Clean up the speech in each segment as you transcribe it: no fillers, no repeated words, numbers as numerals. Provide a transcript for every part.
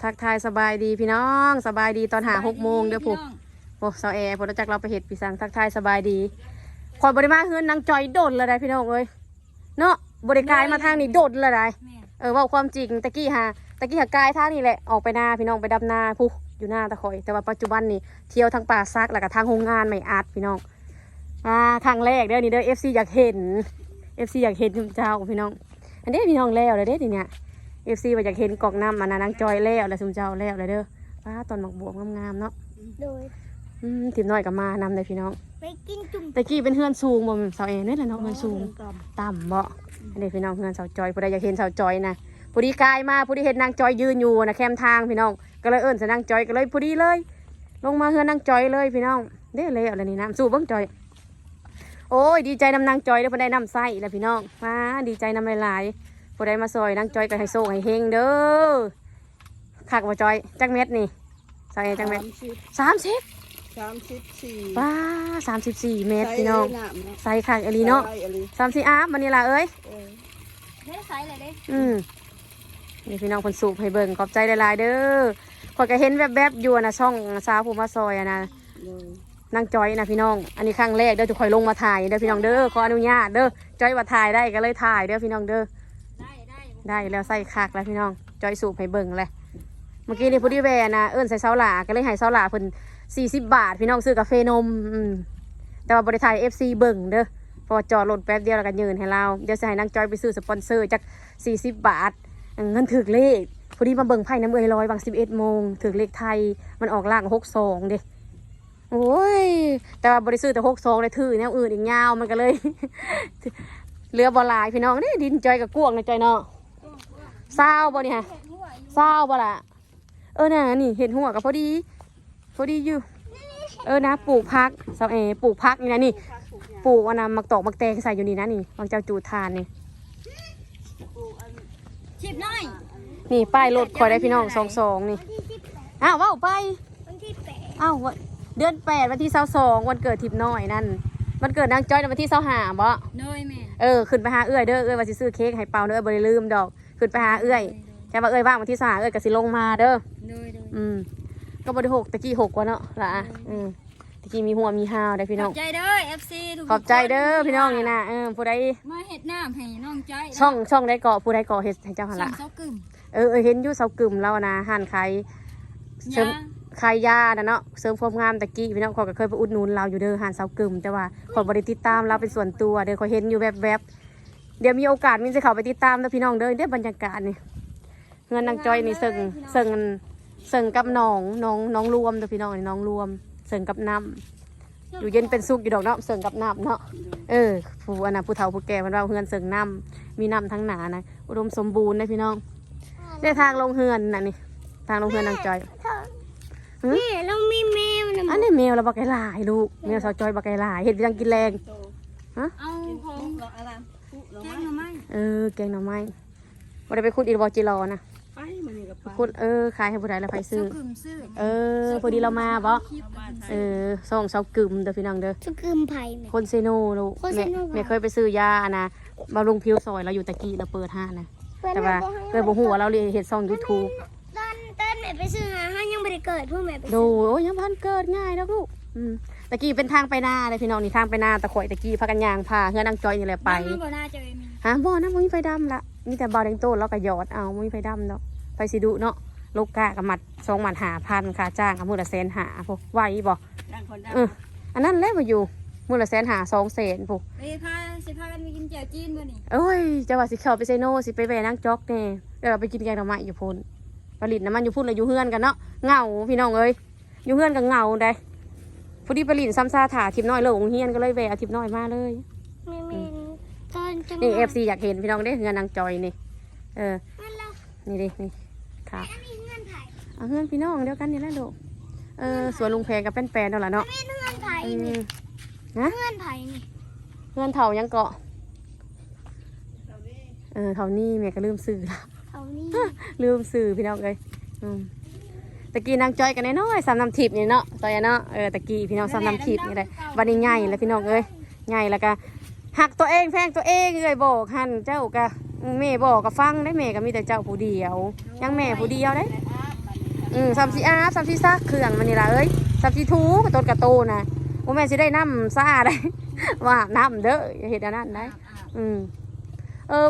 ทักทายสบายดีพี่น้องสบายดีตอน6 โมงเด้อผู้โอ้เสาแอร์พอจักเราไปเห็ดปีสังทักทายสบายดีคอยบริมาเฮือนนางจอยโดดเลยได้พี่น้องเอ้ยเนาะบริการมาทางนี้โดดเลยได้ว่าความจริงตะกี้หากายทางนี้แหละออกไปนาพี่น้องไปดำนาผู้อยู่หน้าตะคอยแต่ว่าปัจจุบันนี่เที่ยวทางป่าซักแล้วก็ทางโรงงานไม่อัดพี่น้องครั้งแรกเด้อนี่เด้อ FC อยากเห็น FC อยากเห็นเจ้าพี่น้องอันนี้พี่น้องแล้วเลยเด้อทีเนี้ย FC ว่าอยากเห็นกอกน้ำนางจอยแล้วแล้วซุมเจ้าแล้วเลยเด้อป้าตอนหมักบวบงามๆเนาะโดยถิ่นน้อยกับมานำเลยพี่น้องไปกินจุ่มตะกี้เป็นเฮือนสูงบ่เสาเอนี่แหละเนาะเฮือนสูงต่ำบ่อันนี้พี่น้องเฮือนเสาจอยผู้ใดอยากเห็นเสาจอยนะผู้ดีกายมาผู้ดีเห็นนางจอยยืนอยู่นะแคมทางพี่น้องก็เลยเอิ้นใส่นางจอยก็เลยผู้ดีเลยลงมาเฮือนนางจอยเลยพี่น้องเด้เลยอะไรนี่น้ำสู้เบิ่งจอยโอ้ยดีใจนำนางจอยได้ผู้ใดนำไส้แล้วพี่น้องมาดีใจนำหลายๆผู้ใดมาซอยนางจอยก็ให้โซ่ให้เฮงเด้อคักบ่จอยจักเม็ดนี่เสาเอจักเม็ด30ป้า34 เมตรพี่น้องใส่คักอลีเนาะ34อาบมันนี่ล่ะเอ้ยได้ใส่เลยเด้นี่พี่น้องคนสูบให้เบิ่งขอบใจหลายๆเด้อข่อยก็เห็นแวบๆอยู่นะช่องสาวผู้มาซอยนะนางจอยนะพี่น้องอันนี้ครั้งแรกเด้อทุกคนลงมาถ่ายเด้อพี่น้องเด้อขออนุญาตเด้อจอยว่าถ่ายได้ก็เลยถ่ายเด้อพี่น้องเด้อได้แล้วใส่คักแล้วพี่น้องจอยสูบให้เบิ่งเลยเมื่อกี้นี่ผู้ดีแวนะเอิ้นใส่เสาหล่าก็เลยให้เสาหล่าเพิ่น40 บาทพี่น้องซื้อกาแฟนมแต่ว่าบริษัท FC เบิ่งเด้อพอจอดรถแป๊บเดียวแล้วก็ยืนให้เราเดี๋ยวจะให้นางจอยไปซื้อสปอนเซอร์จาก40 บาทเงินถึกเลขพอดีมาเบิ่งไพ่น้ำเอ๋ยลอยบาง11 โมงถึกเลขไทยมันออกล่าง62เด้โอ้ยแต่ว่าบริซื้อแต่62เลยถือแนวอื่นอีกยาวมันก็เลย เรือบอลายพี่น้องนี่ดินจอยกับกวงนะจอยเนาะเศร้าบ่นี่ฮะเศร้าบ่ล่ะน่ะนี่เห็นหัวกับพอดีอยู่นะปลูกพักเสาเอปลูกพักนี่นะนี่ปลูกอันนั้นมักตอกมักแตงใส่อยู่นี่นะนี่บางเจ้าจูทานนี่ชิบน้อยนี่ป้ายรถคอยได้พี่น้อง22นี่อ้าวว้าวไปวันที่8อ้าวเดือน8วันที่22วันเกิดทิพย์น้อยนั่นวันเกิดนางจ้อยวันที่25บ่เนยแม่ขึ้นไปหาเอื้อยเด้อเอื้อยว่าสิซื้อเค้กให้เป่าเด้อบ่ได้ลืมดอกขึ้นไปหาเอื้อยแต่ว่าเอื้อยว่างวันที่25เอื้อยก็สิลงมาเด้อก็บริ6ตะกี้6กว่าเนาะล่ะตะกี้มีหัวมีหาวได้พี่น้องขอบใจเด้อ FC ทุกคนขอบใจเด้อพี่น้องนี่นะผู้ใดมาเฮ็ดน้ำให้น้องจ้อยช่องได้เกาะผู้ใดเกาะเฮ็ดให้เจ้าหั่นล่ะเสากึ่มเห็นอยู่เสากึ่มแล้วนะหั่นขายเสริมขายยาน่ะเนาะเสริมความงามตะกี้พี่น้องขอยก็เคยไปอุดหนุนเราอยู่เด้อหั่นเสากึ่มแต่ว่าขอยบ่ได้ติดตามเราเป็นส่วนตัวเด้อขอยเห็นอยู่แวบๆเดี๋ยวมีโอกาสมินสิเข้าไปติดตามเด้อพี่น้องเด้อเด้อบรรยากาศนี่เงินนางจอยนี่เสิ่งกับน้องรวมเด้อพี่น้องนี่น้องรวมเสิ่งกับน้ำอยู่เย็นเป็นสุขอยู่ดอกเนาะเสิ่งกับน้ำเนาะผู้เฒ่าผู้แก่มันว่าเฮือนเสิ่งน้ำมีน้ำทั้งหนานะอุดมสมบูรณ์นะพี่น้องได้ทางลงเฮือนน่ะนี่ทางลงเฮือนนางจอยนี่เรามีแมวนะอันนี้แมวเราบักไก่ลายลูกแมวสาวจอยบักไก่ลายเห็ดยังกินแรงเอาของแกงหน่อไม้แกงหน่อไม้วันนี้ไปขุดอีบอจิรอนะขุดขายให้ผู้ใดแล้วไปซื้อพอดีเรามาบ่ส่งเสากึ่มเด้อพี่น้องเด้อเสากึ่มไผ่คนเซโนลูกแม่เคยไปซื้อยานะบำรุงผิวซอยเราอยู่ตะกี้เราเปิดห้านะแต่ว่าเคยบอกหัวเราเรียนเห็ดซอง YouTube ต้นแม่ไปซื้อหายังไม่ได้เกิดพวกแม่ไปดูโอ้ยังพันเกิดง่ายแล้วลูกตะกี้เป็นทางไปนาเลยพี่น้องนี่ทางไปนาตะข่อยตะกี้พากันยางพาเฮือนนางจอยนี่แหละไปบ่น่าจะมีบ่นะมึงมีไฟดำละมีแต่บาแดงโต้แล้วก็หยอดเอามึงมีไฟดำเนาะไฟสีดุเนาะลูกกะกับมัด2 มัด5,000ค่าจ้างกับมื้อละ150,000พวกไหวบ่อันนั้นแหละบ่อยู่มื้อละ150,000 200,000พวกสิพากันไปกินแจ่วจีนมื้อนี้โอ้ยจะว่าสิเข้าไปไซโนสิไปแวะนางจอกแน่เดี๋ยวเราไปกินแกงหน่อไม้อยู่พุ่นผลิตน้ำมันอยู่พุ่นเลยอยู่เฮือนกันเนาะเหงาพี่น้องเอ้ยอยู่เฮือนกันเหงาได้พอดีผลิตซ้ำซาถาทิพน้อยเลยองเฮียนก็เลยแวะทิพน้อยมาเลยนี่FC อยากเห็นพี่น้องได้เฮือนนางจอยนี่นี่ดินี่ค่ะเฮือนพี่น้องเดียวกันนี่แหละลูกสวนลุงแพงกับแป้นๆนั่นแหละเนาะเฮือนไผ่นี่เฮือนไผ่นี่เฮือนเถายังเกาะเถานี่แม่ก็ลืมสื่อละลืมสื่อพี่น้องเลยตะกี้นางจอยกันน้อย3 น้ำทิพย์นี่เนาะจอยเนาะตะกี้พี่น้อง3 น้ำทิพย์นี่เลยวันนี้ใหญ่แล้วพี่น้องเอ้ยใหญ่แล้วก็หักตัวเองแพงตัวเองเลยบอกหันเจ้ากะแม่บอกกับฟังได้แม่ก็มีแต่เจ้าผู้เดียวยังแม่ผู้เดียวได้ ซ้ำสิอาบซ้ำสิซักเครื่องมันนี่ล่ะเอ้ยซ้ำสิทูกระต้นกระโตนะบ่แม่นสิได้น้ำซ่าได้ ว่าน้ำเด้ออย่าเฮ็ดอันนั้นได้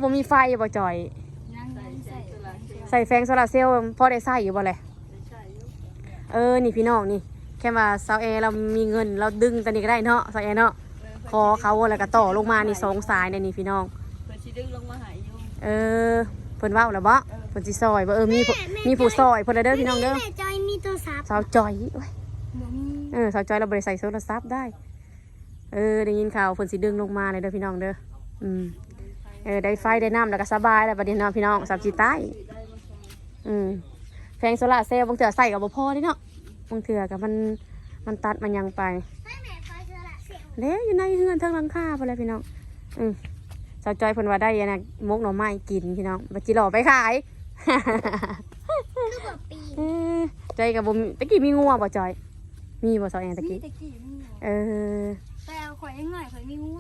บ่มีไฟบ่จ่อย ยังใส่ ใส่แฟงโซลาร์เซลล์พอได้ใส่อยู่บ่แหละนี่พี่น้องนี่แค่ว่าเสาแอร์เรามีเงินเราดึงตัวนี้ก็ได้เนาะเสาแอร์เนาะคอเขาแล้วก็ต่อลงมานี่2สายในนี่พี่น้องเพิ่นสิดึงลงมาหายอยู่เพิ่นเว้าแล้วบ่เพิ่นสิซอยบ่มีผู้ซอยเพิ่นเด้อพี่น้องเด้อแม่จอยมีโทรศัพท์สาวจอยโอ้ยสาวจอยเราบ่ได้ใส่โทรศัพท์ได้ได้ยินข่าวเพิ่นสิดึงลงมาเลยเด้อพี่น้องเด้อได้ไฟได้น้ำแล้วก็สบายแล้วบัดนี้เนาะพี่น้องสับสิใต้แพงโซล่าเซลล์บางเถื่อใส่กับบ่พอเด้เนาะบางเถื่อกับมันตัดมันยังไปแล้วอยู่ในเฮือนทั้งหลังคาไปเลยพี่น้องสาวจอยเพิ่นว่าได้ยังไงมกหน่อไม้กินพี่น้องบัดจิหล่อไปขายจอยกับบ่ตะกี้มีงัวบ่จอยมีบ่ซอยแอนตะกี้ไปเอาข่อยง่ายข่อยมีงัว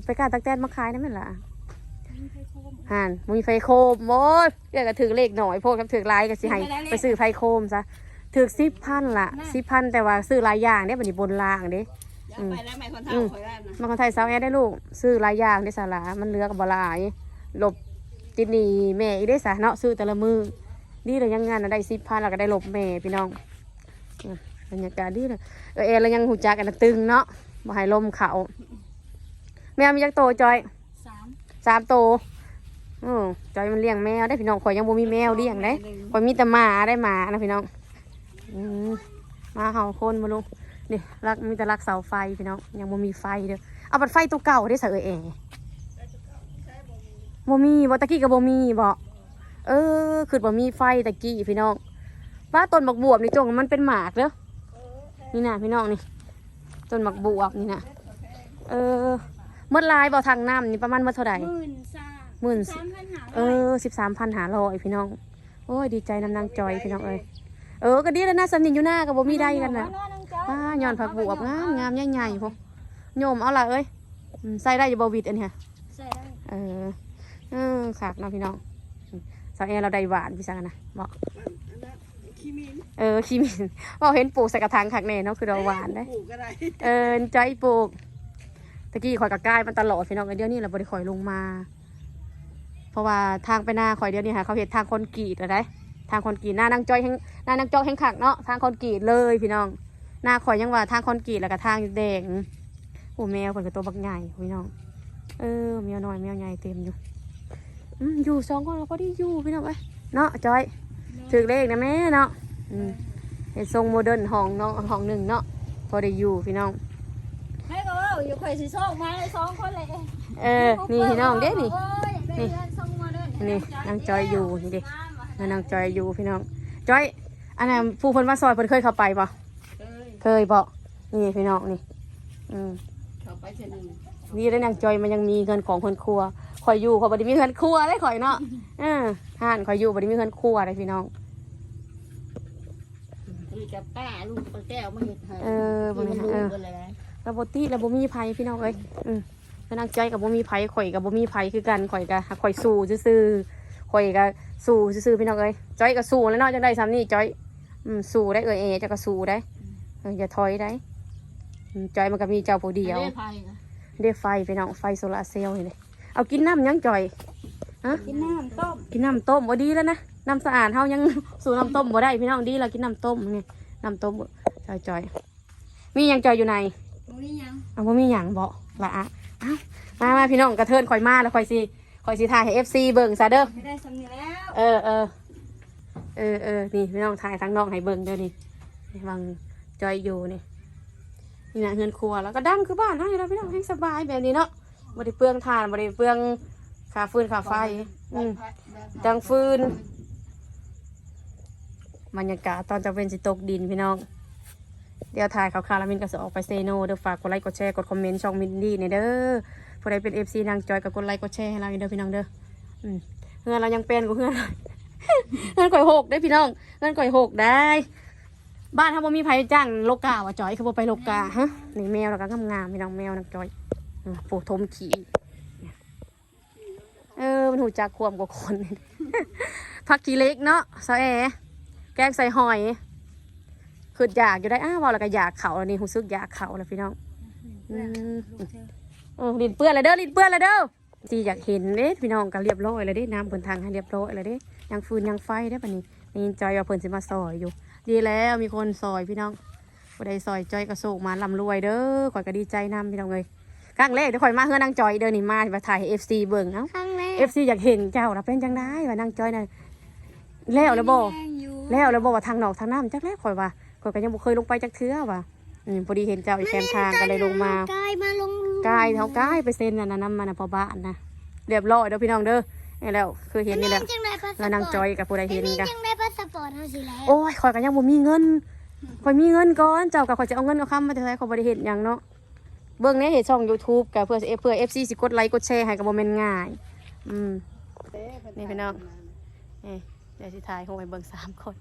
ไปกาตักแตนมาขายได้ไหมล่ะห่านมีไฟโคมโอ้ยเดี๋ยวก็ถือเลขหน่อยพวกกับถือลายก็สิให้ไปซื้อไฟโคมซะถือ10,000 ละ10,000แต่ว่าซื้อหลายอย่างเนี่ยบัดนี้บนล่างเด้ไปแล้วแม่คนเฒ่าข่อยได้นะมาคนไทยสาวแอได้ลูกซื้อหลายอย่างได้สาระมันเหลือกับบ่หลายหลบติดหนี้แม่อีกได้ซะเนาะซื้อแต่ละมือดีเลยยังงานได้10,000แล้วก็ได้หลบแม่พี่น้องบรรยากาศดีเลยเรายังหูจักกันตึงเนาะบ่ให้ลมเขาแมวมีจักโตจอย3 โตจอยมันเลี้ยงแมวได้พี่น้องข่อยยังบ่มีแมวเลี้ยงได้ข่อยมีแต่หมาได้หมานะพี่น้องมาเห่าคนมาลูกนี่รักมีแต่รักเสาไฟพี่น้องยังบ่มีไฟเด้อเอาบัดไฟตัวเก่าได้ใส่บ่มีบ่ตะกี้ก็บ่มีบ่คือบ่มีไฟตะกี้พี่น้องว่าต้นบักบวบนี่จงมันเป็นหมากเด้อนี่นะพี่น้องนี่ต้นบักบวบนี่นะเมื่อลายบ่ทางน้ำนี่ประมาณเมื่อเท่าไหร่13,500พี่น้องโอ้ยดีใจน้ำนางจอยพี่น้องก็ดีแล้วนะสำนินอยู่หน้ากับบ่มีได้กันนะย้อนผักบวบงามใหญ่ๆพวกโยมเอาล่ะใส่ได้อยู่บ่วิดอันเนี้ยใส่ได้ขากนะพี่น้องสาวแอเราได้หวานพี่สังนะบอกขี้มินบอกเห็นปลูกใส่กระถางขักแน่เนาะคือเราหวานได้ใจปลูกตะกี้ข่อยกับกายมันตลอดพี่น้องเดี๋ยวนี้เราบริข่อยลงมาเพราะว่าทางไปหน้าข่อยเดี๋ยวนี้ค่ะเขาเห็นทางคอนกรีตอะไรทางคอนกรีตหน้านางจอยแห่งขักเนาะทางคอนกรีตเลยพี่น้องหน้าข่อยยังว่าทางคอนกรีตแล้วก็ทางแดงโอ้แมวคนกับตัวบักใหญ่พี่น้องแมวน้อยแมวใหญ่เต็มอยู่อยู่2 คนเราก็ได้อยู่พี่น้องเนาะจอยถือเลขนะแม่เนาะเห็นทรงโมเดิร์นห้องเนาะห้องหนึ่งเนาะพอได้อยู่พี่น้องแม่ก็ว่าอยู่ข่อยสิส่งมาเลย2 คนเลยนี่พี่น้องเด้นี่นางจอยอยู่นี่ดินางจอยอยู่พี่น้องจอยอันนั้นผู้คนมาซอยเพิ่นเคยเข้าไปป่ะเคยป่ะนี่พี่น้องนี่เข้าไปเท่านึงนี่ได้นางจอยมันยังมีเงินของคนครัวคอยอยู่เขาบ่ได้มีเงินครัวได้คอยเนาะห่านคอยอยู่บ่ได้มีเงินครัวได้พี่น้องคือกับป้าลูกแก้วมาเฮ็ดให้บ่มีระบบตีระบบมีไผพี่น้องนางจอยกับบ่มีไผข่อยกับบ่มีไผคือกันข่อยกับข่อยสู้ซื่อๆข่อยกับสู้ซื่อๆพี่น้องจอยกับสู้แล้วเนาะจังได้ซ้ำนี่จอยสู้ได้จะก็สู้ได้อย่าถอยได้จอยมันก็มีเจ้าผู้เดียวได้ไฟพี่น้องไฟโซลาร์เซลล์นี่เอากินน้ำยังจอยกินน้ำต้มบ่ดีแล้วนะน้ำสะอาดเฮายังสู่น้ำต้มบ่ได้พี่น้องดีเรากินน้ำต้มนี่น้ำต้มจอยมียังจอยอยู่ในบ่มียังบ่มียังบ่ละมาพี่น้องกระเทินข่อยมาแล้วข่อยสิถ่ายให้ FC เบิ่งซะเด้อได้สำนีแล้วนี่พี่น้องถ่ายทั้งน้องให้เบิ่งเด้อนี่วางจอยอยู่นี่นะเฮือนครัวแล้วก็ดังคือบ้านให้เราพี่น้องให้สบายแบบนี้เนาะบ่ได้เปลืองถ่านบ่ได้เปลืองค่าฟืนค่าไฟดังฟืนบรรยากาศตอนจะเป็นสิตกดินพี่น้องเดี๋ยวถ่ายข่าวๆแล้วมินก็จะออกไปเซโนเดี๋ยวฝากกดไลค์กดแชร์กดคอมเมนต์ช่องมินดี้เนี่ยเด้อผู้ใดเป็น FC นางจอยก็กดไลค์กดแชร์ให้เราเด้อพี่น้องเด้อเงินเรายังเป็นกูเงินก่อยหกได้พี่น้องเงินก่อยหกได้บ้านถ้าบ่มีไผจ้างโลกาว่ะจอยเขาบ่ไปโลกาฮะนี่แมวเราก็งามๆพี่น้องแมวนางจอยปูทมขี่มันหูจักควมกว่าคนพักขี้เล็กเนาะซอแอแก กงใส่หอยคืออยากอยู่ได้ว่าแล้วก็อยากเขาแล้วนี่รู้สึกอยากเขาแล้วพี่น้องลินเปื้อนเลยเด้อลินเปื้อนเลยเด้อจีอยากเห็นเด้พี่น้องก็เรียบร้อยเลยเด้น้ำบนทางให้เรียบร้อยเลยเด้ยังฟืนยังไฟได้ปะนี่นี่จอยเอาเพิ่นสิมาซอยอยู่ดีแล้วมีคนซอยพี่น้องบ่ได้ซอยจอยกระโศกมาลำรวยเด้อข่อยก็ดีใจนำพี่น้องเลยครั้งแรกเดี๋ยวข่อยมาเฮือนางจอยเด้อนี่มาถ่ายให้ FC เบิ่งเอ้า ครั้งแรก FC อยากเห็นเจ้าน่ะเป็นจังได๋ว่านางจอยน่ะแล้วบ่ แล้วบอกว่าทางนอกทางน้ำจักแล้วข่อยว่าข่อยก็ยังบ่เคยลงไปจักเทื่อว่ะพอดีเห็นเจ้าอีแคมทางก็เลยลงมาก ายมาลง กายเท่ากายไปเซ็นน่ะนำมันน่ะพอบ้านนะเรียบร้อยเด้อพี่น้องเด้อนี่แล้วคือเห็นนี่แหละ จังได้พาสปอร์ต แล้วนางจอยกับผู้ใดเห็น มี กัน จังได้พาสปอร์ตเฮาสิแล้ว โอ้ยข่อยก็ยังบ่มีเงินข่อยมีเงินก่อนเจ้าก็ข่อยจะเอาเงินเอาคำมาแต่ไสข่อยบ่ได้เฮ็ดหยังเนาะเบิ่งในเฮ็ดช่อง YouTube ก็เพื่อ FC สิกดไลค์กดแชร์ให้ก็บ่แม่นง่ายนี่พี่น้องนี่เดี๋ยวสิถ่ายคงไปเบิ่ง3 คน